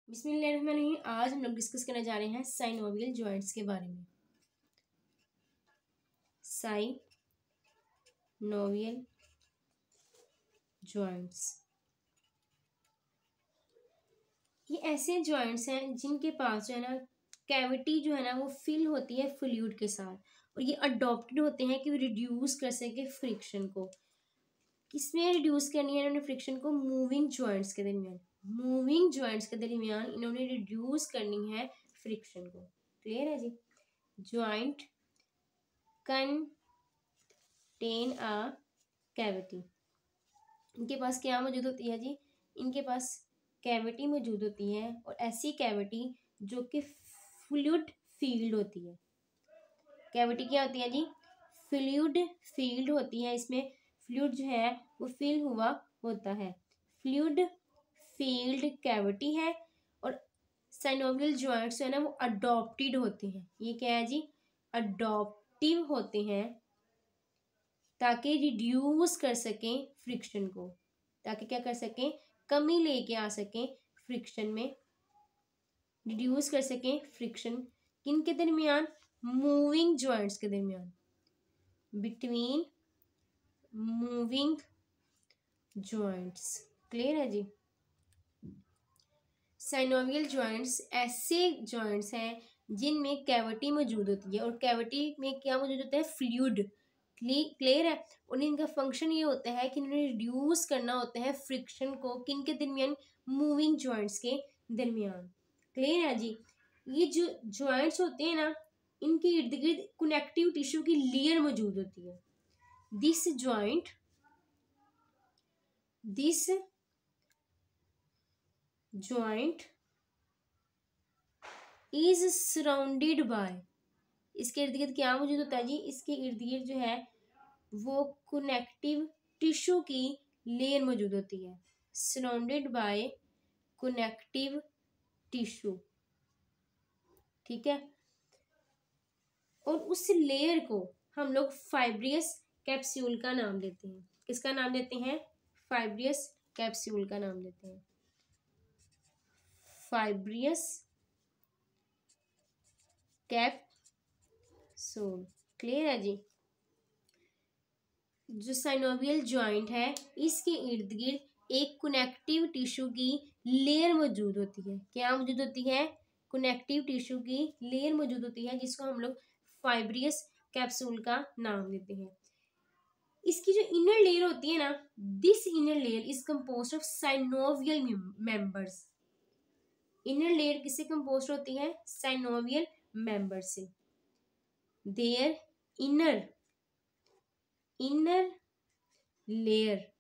बिस्मिल्लाहिर्रहमानिर्रहीम। आज हम लोग डिस्कस करने जा रहे हैं साइनोवियल जॉइंट्स के बारे में। साइनोवियल जॉइंट्स ये ऐसे जॉइंट्स हैं जिनके पास जो है ना कैविटी जो है ना वो फिल होती है फ्लूइड के साथ, और ये अडॉप्टेड होते हैं कि रिड्यूस कर सके फ्रिक्शन को। किसमें रिड्यूस करनी है इन्होंने फ्रिक्शन को? मूविंग जॉइंट्स के दरमियान। मूविंग जॉइंट्स के दरमियान इन्होंने रिड्यूस करनी है फ्रिक्शन को। क्लियर है जी? जॉइंट कंटेन अ कैविटी, इनके पास क्या मौजूद होती है जी? इनके पास कैविटी मौजूद होती है, और ऐसी कैविटी जो कि फ्लूइड फील्ड होती है। कैविटी क्या होती है जी? फ्लूइड फील्ड होती है। इसमें फ्लूइड जो है वो फिल हुआ होता है, फ्लूइड फील्ड कैविटी है। और साइनोवियल जॉइंट्स है ना वो अडॉप्टेड होते हैं। ये क्या है जी? अडॉप्टिव होते हैं, ताकि रिड्यूस कर सकें फ्रिक्शन को, ताकि क्या कर सकें? कमी लेके आ सकें फ्रिक्शन में, रिड्यूस कर सकें फ्रिक्शन। किन के दरमियान? मूविंग जॉइंट्स के दरमियान, बिटवीन मूविंग जॉइंट्स। क्लियर है जी? साइनोवियल जॉइंट्स ऐसे जॉइंट्स हैं जिनमें कैविटी मौजूद होती है, और कैविटी में क्या मौजूद होता है? फ्लूइड। क्लियर है? और इनका फंक्शन ये होता है कि इन्हें रिड्यूस करना होता है फ्रिक्शन को। किन के दरमियान? मूविंग जॉइंट्स के दरमियान। क्लियर है जी? ये जो जॉइंट्स होते हैं ना, इनके इर्द गिर्द कनेक्टिव टिश्यू की लेयर मौजूद होती है। This joint is surrounded by, इसके इर्द गिर्द क्या मौजूद होता है जी? इसके इर्द गिर्द जो है वो कनेक्टिव टिश्यू की लेयर मौजूद होती है। सराउंडेड बाय कनेक्टिव टिश्यू, ठीक है। और उस लेयर को हम लोग फाइब्रियस कैप्सूल का नाम देते हैं। किसका नाम देते हैं? फाइब्रियस कैप्सूल का नाम देते हैं। फाइब्रियस कैप्सूल। क्लियर है जी? जो साइनोवियल जॉइंट है इसके इर्द गिर्द एक कनेक्टिव टिश्यू की लेयर मौजूद होती है। क्या मौजूद होती है? कनेक्टिव टिश्यू की लेयर मौजूद होती है, जिसको हम लोग फाइब्रियस कैप्सूल का नाम देते हैं। इसकी जो इनर लेयर होती है ना, this inner layer is composed of synovial members. Inner layer किससे कंपोज्ड होती है? साइनोवियल मेंबर से। Their inner layer,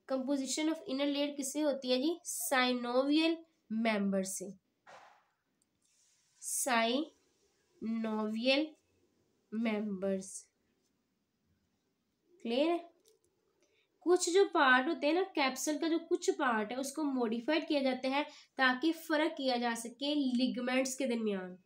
composition of inner layer किससे होती है जी? साइनोवियल मेंबर से। Synovial members. क्लियर है? कुछ जो पार्ट होते हैं ना कैप्सूल का, जो कुछ पार्ट है उसको मॉडिफाइड किया जाता है ताकि फर्क किया जा सके लिगामेंट्स के दरमियान।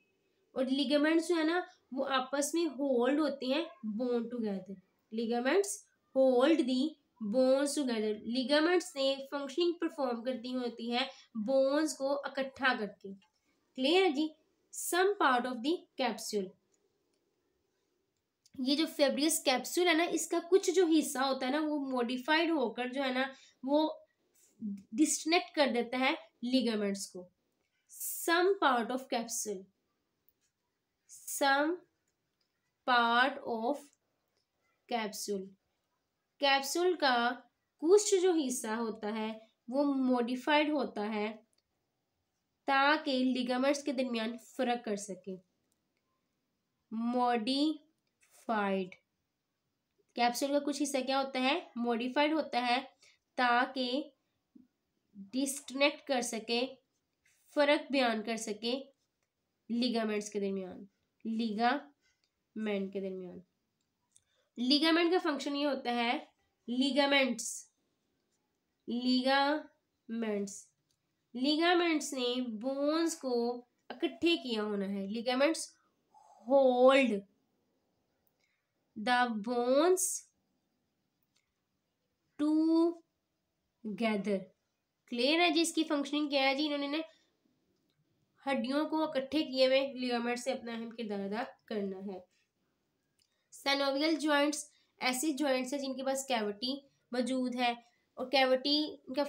और लिगामेंट्स जो है ना वो आपस में होल्ड होते हैं bone together. Ligaments hold the bones together. Ligaments ने फंक्शनिंग परफॉर्म करती होती है बोन्स को इकट्ठा करके। क्लियर है जी? Some part of the capsule, ये जो फेब्रियस कैप्सूल है ना इसका कुछ जो हिस्सा होता है ना वो मॉडिफाइड होकर जो है ना वो डिस्कनेक्ट कर देता है लिगामेंट्स को। Some part of capsule, some part of capsule, capsule का कुछ जो हिस्सा होता है वो मॉडिफाइड होता है ताकि लिगामेंट्स के दरमियान फर्क कर सके। मॉडिफाइड कैप्सूल का कुछ हिस्सा क्या होता है? मॉडिफाइड होता है ताकि डिस्कनेक्ट कर सके, फर्क बयान कर सके लिगामेंट्स के दरमियान, लिगामेंट के दरमियान। लिगामेंट का फंक्शन ये होता है, लिगामेंट्स ने बोन्स को इकट्ठे किया होना है। Ligaments hold the bones together. Clear है जी? इसकी फंक्शनिंग क्या है जी? इन्होंने हड्डियों को इकट्ठे किए हुए लिगामेंट से अपना अहम किरदार अदा करना है। साइनोवियल जॉइंट्स ऐसी जॉइंट्स है जिनके पास कैविटी मौजूद है, और कैविटी का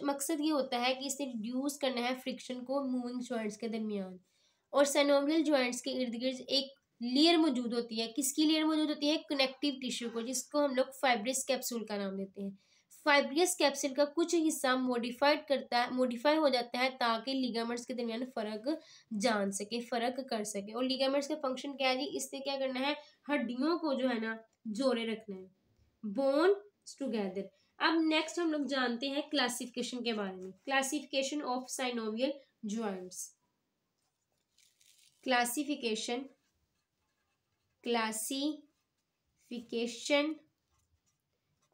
मकसद ये होता है कि इसे रिड्यूस करना है फ्रिक्शन को मूविंग जॉइंट्स के दरमियान। और साइनोवियल जॉइंट्स के इर्द गिर्द एक लेयर मौजूद होती है। किसकी लेयर मौजूद होती है? कनेक्टिव टिश्यू को, जिसको हम लोग फाइब्रिस कैप्सूल का नाम देते हैं। फाइब्रियस कैप्सूल का कुछ हिस्सा मॉडिफाई हो जाता है ताकि लिगामेंट्स के दरमियान फर्क जान सके, फर्क कर सके। और लिगामेंट्स का फंक्शन क्या है जी? इससे क्या करना है? हड्डियों को जो है ना जोड़े रखना है, बोन्स टुगेदर। अब नेक्स्ट हम लोग जानते हैं क्लासिफिकेशन के बारे में। Classification of synovial joints. Classification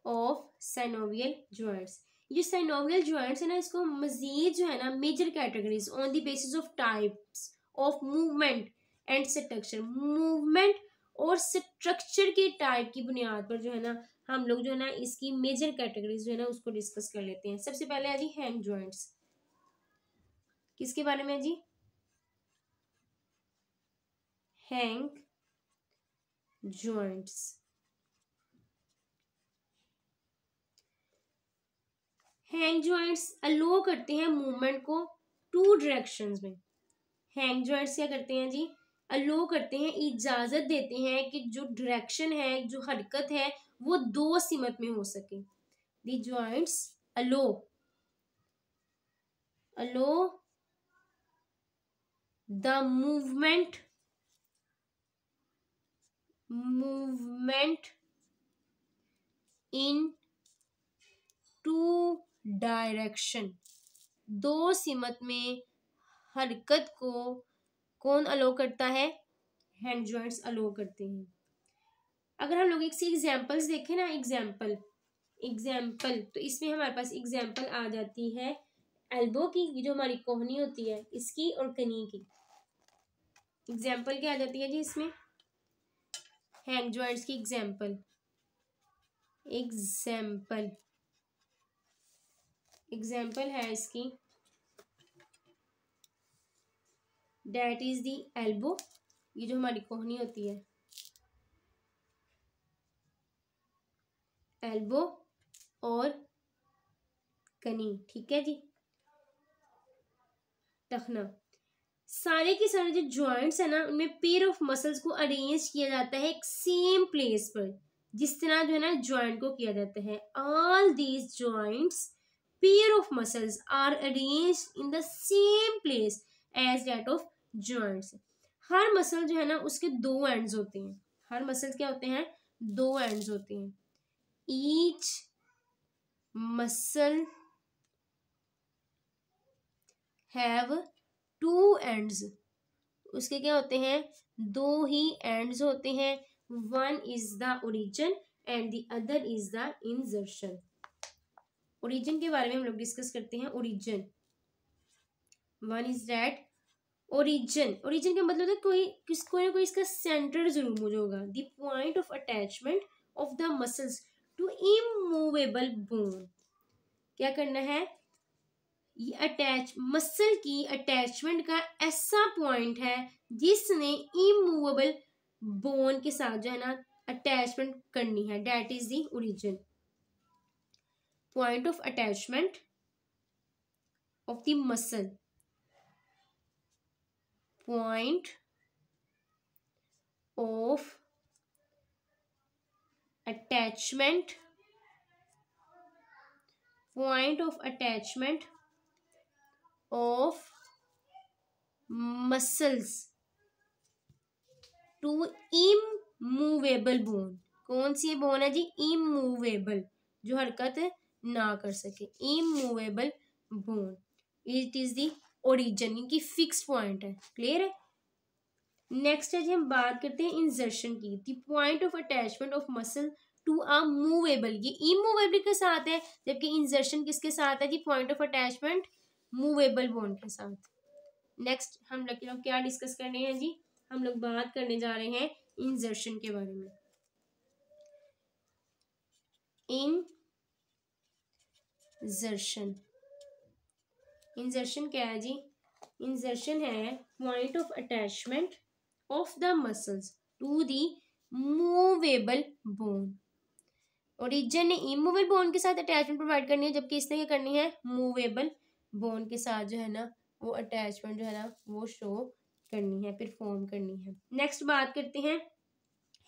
of synovial joints. ये साइनोवियल जॉइंट्स है ना, इसको मजीद जो है ना major categories on the basis of types of movement and structure, movement और स्ट्रक्चर के टाइप की बुनियाद पर जो है ना हम लोग जो है ना इसकी मेजर कैटेगरीज जो है ना उसको डिस्कस कर लेते हैं। सबसे पहले है जी हैंग जॉइंट्स। किसके बारे में है जी? Hinge joints. Hinge joints allow करते हैं मूवमेंट को टू डायरेक्शंस में। हैंग जॉइंट्स क्या करते हैं जी? अलो करते हैं, इजाजत देते हैं कि जो डायरेक्शन है, जो हरकत है, वो दो सिमत में हो सके। The joints allow the movement in two direction, दो सिमत में हरकत को कौन अलो करता है? हैंड जॉइंट्स अलो करते हैं। अगर हम लोग एक सी एग्जांपल्स देखें ना, एग्जाम्पल तो इसमें हमारे पास एग्जाम्पल आ जाती है एल्बो की, ये जो हमारी कोहनी होती है इसकी, और कनी की। एग्जाम्पल क्या आ जाती है जी इसमें? हैंग जॉइंट्स की एग्जाम्पल है इसकी, डेट इज दी एल्बो, ये जो हमारी कोहनी होती है, एल्बो और कनी, ठीक है जी, टखना। सारे के सारे जो जॉइंट्स है ना उनमें पेयर ऑफ मसल्स को अरेंज किया जाता है एक सेम प्लेस पर, जिस तरह जो है ना जॉइंट को किया जाता है। All these joints pair of muscles are arranged in the same place as that of joints. हर मसल जो है ना उसके दो एंड्स होते हैं। हर मसल क्या होते हैं? दो एंड्स होते हैं। Each muscle have two ends, उसके क्या होते हैं? दो ही एंड्स होते हैं। One is the origin and the other is the insertion. Origin के बारे में हम लोग डिस्कस करते हैं। Origin, one is that origin. Origin का मतलब है कोई ना कोई इसका सेंटर जरूर मौजूद होगा। The point of attachment of the muscles to immovable bone. क्या करना है? ये मसल की अटैचमेंट का ऐसा पॉइंट है जिसने इमूवेबल बोन के साथ जो है ना अटैचमेंट करनी है। That is the origin, point of attachment of the muscle, point of attachment of muscles to immovable bone। कौन सी बोन है जी? immovable, जो हरकत ना कर सके, immovable bone। It is the origin, इनकी फिक्स पॉइंट है। क्लियर है? नेक्स्ट है जी हम बात करते हैं इंसर्शन की। The point of attachment of muscle to a movable, ये इमूवेबल के साथ है, जबकि इंसर्शन किसके साथ है जी? Point of attachment movable bone के साथ। नेक्स्ट हम लोग क्या डिस्कस करने हैं जी? हम लोग बात करने जा रहे हैं इंसर्शन के बारे में। इंसर्शन क्या है जी? इंसर्शन है point of attachment of the muscles to the movable bone. Origin ने इमूवेबल बोन के साथ अटैचमेंट प्रोवाइड करनी है, जबकि इसने क्या करनी है, मूवेबल बोन के साथ जो है ना वो अटैचमेंट जो है ना वो शो करनी है, परफॉर्म करनी है। नेक्स्ट बात करते हैं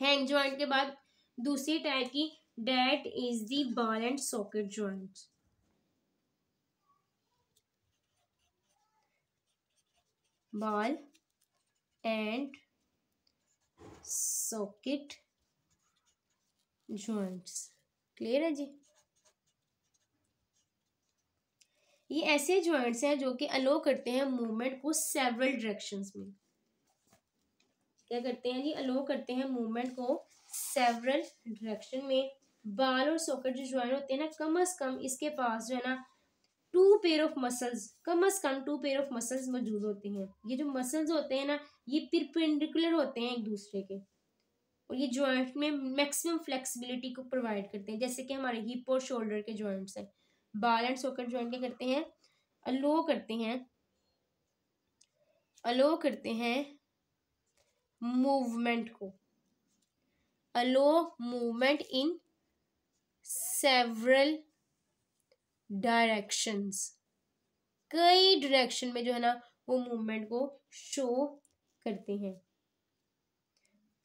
हैंग जॉइंट के बाद दूसरी टाइप की, that is the ball and socket joint. Ball and socket joints, clear है जी। ये ऐसे जॉइंट्स हैं जो कि अलो करते हैं मूवमेंट को सेवरल डायरेक्शंस में। क्या करते हैं जी, अलो करते हैं मूवमेंट को सेवरल डायरेक्शन में। बाल और सॉकेट जो जॉइंट होते हैं ना, कम से कम इसके पास जो है ना टू पेयर ऑफ मसल्स, कम से कम टू पेयर ऑफ मसल्स मौजूद होते हैं। ये जो मसल्स होते हैं ना ये परपेंडिकुलर होते हैं एक दूसरे के, और ये जॉइंट में मैक्सिमम फ्लेक्सिबिलिटी को प्रोवाइड करते हैं, जैसे कि हमारे हिप और शोल्डर के जॉइंट्स हैं। बाल एंड सॉकेट जॉइंट क्या करते हैं, अलो करते हैं मूवमेंट को, अलो मूवमेंट इन सेवरल डायरेक्शंस, कई डायरेक्शन में जो है ना वो मूवमेंट को शो करते हैं।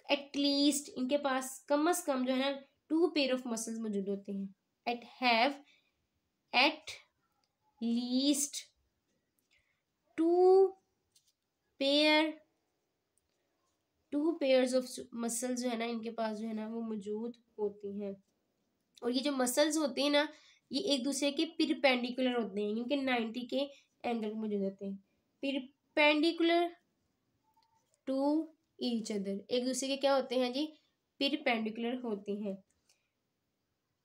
एटलीस्ट इनके पास कम से कम जो है ना टू पेयर ऑफ मसल्स मौजूद होते हैं। At least two pairs of muscles जो है ना इनके पास जो है ना वो मौजूद होती हैं। और ये जो मसल्स होते हैं ना ये एक दूसरे के परपेंडिकुलर होते हैं, इनके 90 के एंगल मौजूद होते हैं, परपेंडिकुलर टू ईच अदर, एक दूसरे के क्या होते हैं जी, परपेंडिकुलर होते हैं।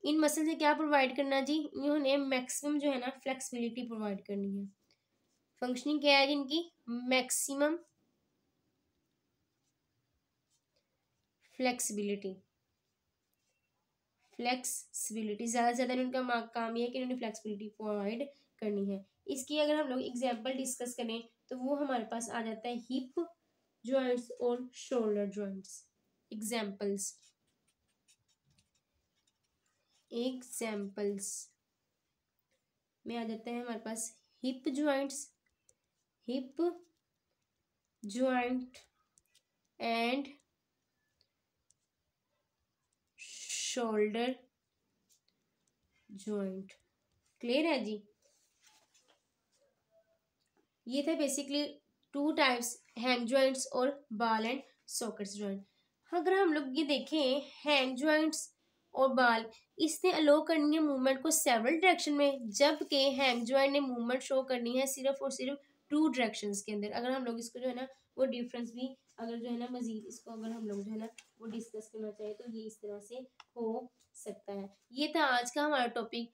इन मसल से क्या प्रोवाइड करना जी, इन्होंने मैक्सिमम जो है ना फ्लेक्सिबिलिटी प्रोवाइड करनी है। फंक्शनिंग क्या है जी इनकी, मैक्सिमम फ्लेक्सिबिलिटी ज़्यादा से ज़्यादा इनका काम ये है कि इन्होंने फ्लेक्सिबिलिटी प्रोवाइड करनी है। इसकी अगर हम लोग एग्जाम्पल डिस्कस करें तो वो हमारे पास आ जाता है हिप जॉइंट्स और शोल्डर जॉइंट्स। एग्जाम्पल्स में आ जाता है हमारे पास hip joint and shoulder joint, clear है जी। ये थे basically two types, hinge joints और बाल एंड सॉकेट्स जॉइंट। अगर हम लोग ये देखें हैंग जॉइंट्स और बाल, इसने अलो करनी है मूवमेंट को सेवरल डायरेक्शन में, जबकि हैंग जॉइंट ने मूवमेंट शो करनी है सिर्फ और सिर्फ टू डायरेक्शंस के अंदर। अगर हम लोग इसको जो है ना वो डिफरेंस भी अगर जो है ना मजीद इसको अगर हम लोग जो है ना वो डिस्कस करना चाहे तो ये इस तरह से हो सकता है। ये था आज का हमारा topic,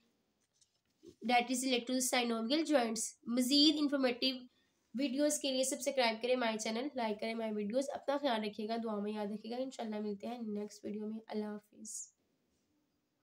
that is related to synovial joints. मजीद इंफॉर्मेटिव वीडियोस के लिए सब्सक्राइब करें माय चैनल, लाइक करें माय वीडियोस। अपना ख्याल रखिएगा, दुआ में याद रखिएगा। इंशाल्लाह मिलते हैं नेक्स्ट वीडियो में। अल्लाह हाफिज़।